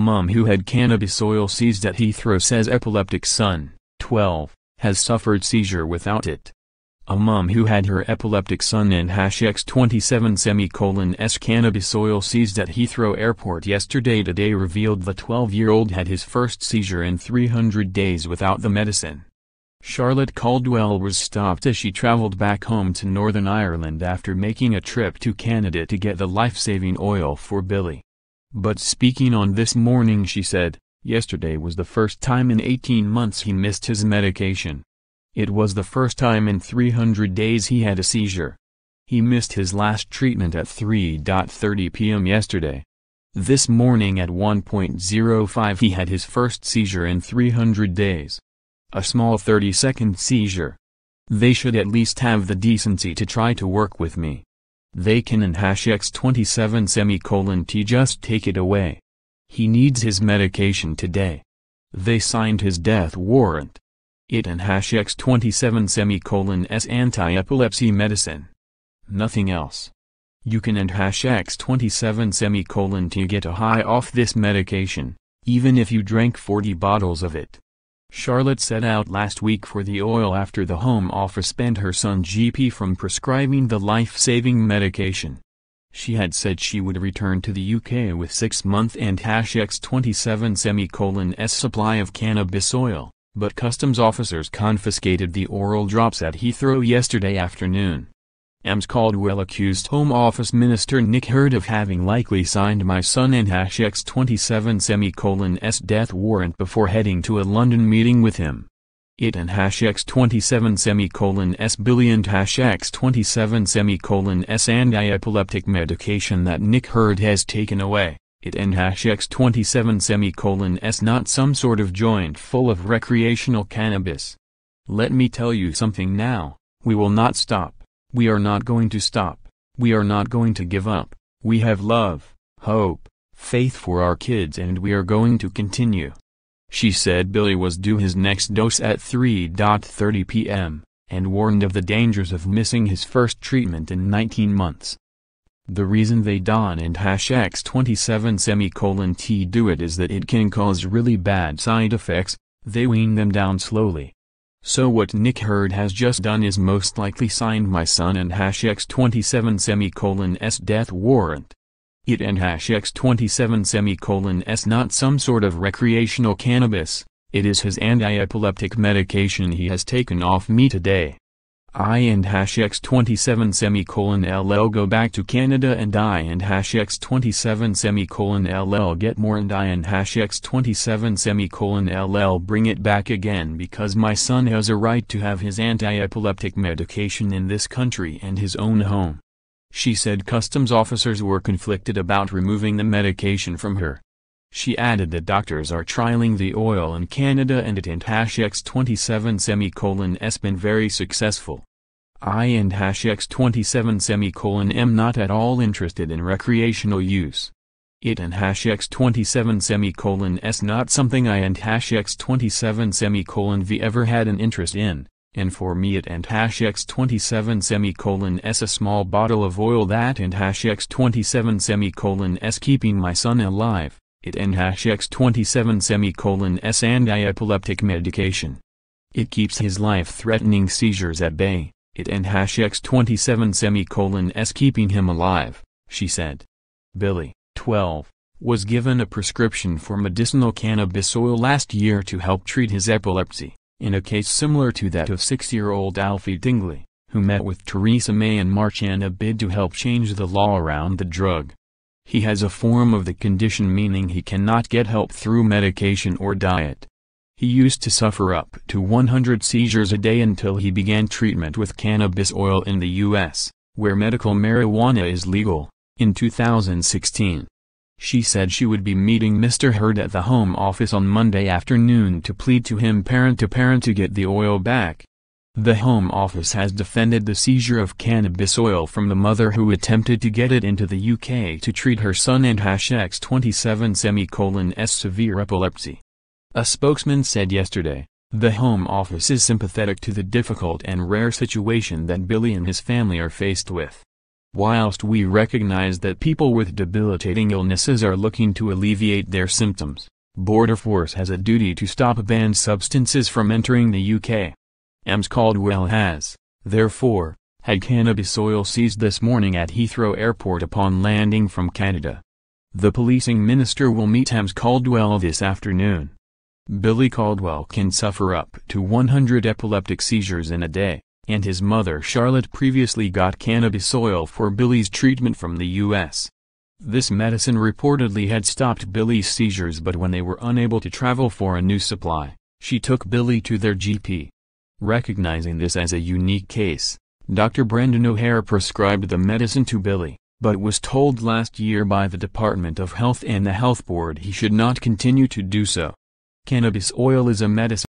Mum who had cannabis oil seized at Heathrow says epileptic son, 12, has suffered seizure without it. A mum who had her epileptic son and #X27 cannabis oil seized at Heathrow Airport yesterday revealed the 12-year-old had his first seizure in 300 days without the medicine. Charlotte Caldwell was stopped as she traveled back home to Northern Ireland after making a trip to Canada to get the life-saving oil for Billy. But speaking on This Morning she said, "Yesterday was the first time in 18 months he missed his medication. It was the first time in 300 days he had a seizure. He missed his last treatment at 3:30 p.m. yesterday. This morning at 1:05 he had his first seizure in 300 days. A small 30-second seizure. They should at least have the decency to try to work with me. They can and #X27 just take it away. He needs his medication today. They signed his death warrant. It and #X27 anti-epilepsy medicine. Nothing else. You can and #X27 get a high off this medication, even if you drank 40 bottles of it." Charlotte set out last week for the oil after the Home Office banned her son's GP from prescribing the life-saving medication. She had said she would return to the UK with 6-month and #X27 supply of cannabis oil, but customs officers confiscated the oral drops at Heathrow yesterday afternoon. Ms. Caldwell accused Home Office Minister Nick Hurd of having likely signed my son and #X27's death warrant before heading to a London meeting with him. It and #X27's Billy and #X27's anti-epileptic medication that Nick Hurd has taken away. It and #X27's not some sort of joint full of recreational cannabis. Let me tell you something now, we will not stop. We are not going to stop. We are not going to give up. We have love, hope, faith for our kids and we are going to continue. She said Billy was due his next dose at 3:30 p.m., and warned of the dangers of missing his first treatment in 19 months. The reason they don and #X27 do it is that it can cause really bad side effects. They wean them down slowly. So what Nick Hurd has just done is most likely signed my son and #X27's death warrant. It and #X27's not some sort of recreational cannabis, it is his anti-epileptic medication he has taken off me today. I and #X27 go back to Canada and I and #X27 get more and I and #X27 bring it back again because my son has a right to have his anti-epileptic medication in this country and his own home. She said customs officers were conflicted about removing the medication from her. She added that doctors are trialing the oil in Canada and it and #X27 been very successful. I and #X27 am not at all interested in recreational use. It and #X27 not something I and #X27 ever had an interest in, and for me it and #X27 a small bottle of oil that and #X27 keeping my son alive. It and #X27 anti-epileptic medication. It keeps his life-threatening seizures at bay. It and #X27 keeping him alive, she said. Billy, 12, was given a prescription for medicinal cannabis oil last year to help treat his epilepsy, in a case similar to that of 6-year-old Alfie Dingley, who met with Theresa May in March in a bid to help change the law around the drug. He has a form of the condition meaning he cannot get help through medication or diet. He used to suffer up to 100 seizures a day until he began treatment with cannabis oil in the U.S., where medical marijuana is legal, in 2016. She said she would be meeting Mr. Hurd at the Home Office on Monday afternoon to plead to him parent to get the oil back. The Home Office has defended the seizure of cannabis oil from the mother who attempted to get it into the UK to treat her son and #X27's severe epilepsy. A spokesman said yesterday, "The Home Office is sympathetic to the difficult and rare situation that Billy and his family are faced with. Whilst we recognize that people with debilitating illnesses are looking to alleviate their symptoms, Border Force has a duty to stop banned substances from entering the UK. Ms. Caldwell has, therefore, had cannabis oil seized this morning at Heathrow Airport upon landing from Canada. The policing minister will meet Ms. Caldwell this afternoon. Billy Caldwell can suffer up to 100 epileptic seizures in a day, and his mother Charlotte previously got cannabis oil for Billy's treatment from the U.S. This medicine reportedly had stopped Billy's seizures, but when they were unable to travel for a new supply, she took Billy to their GP. Recognizing this as a unique case, Dr. Brendan O'Hare prescribed the medicine to Billy, but was told last year by the Department of Health and the Health Board he should not continue to do so. Cannabis oil is a medicine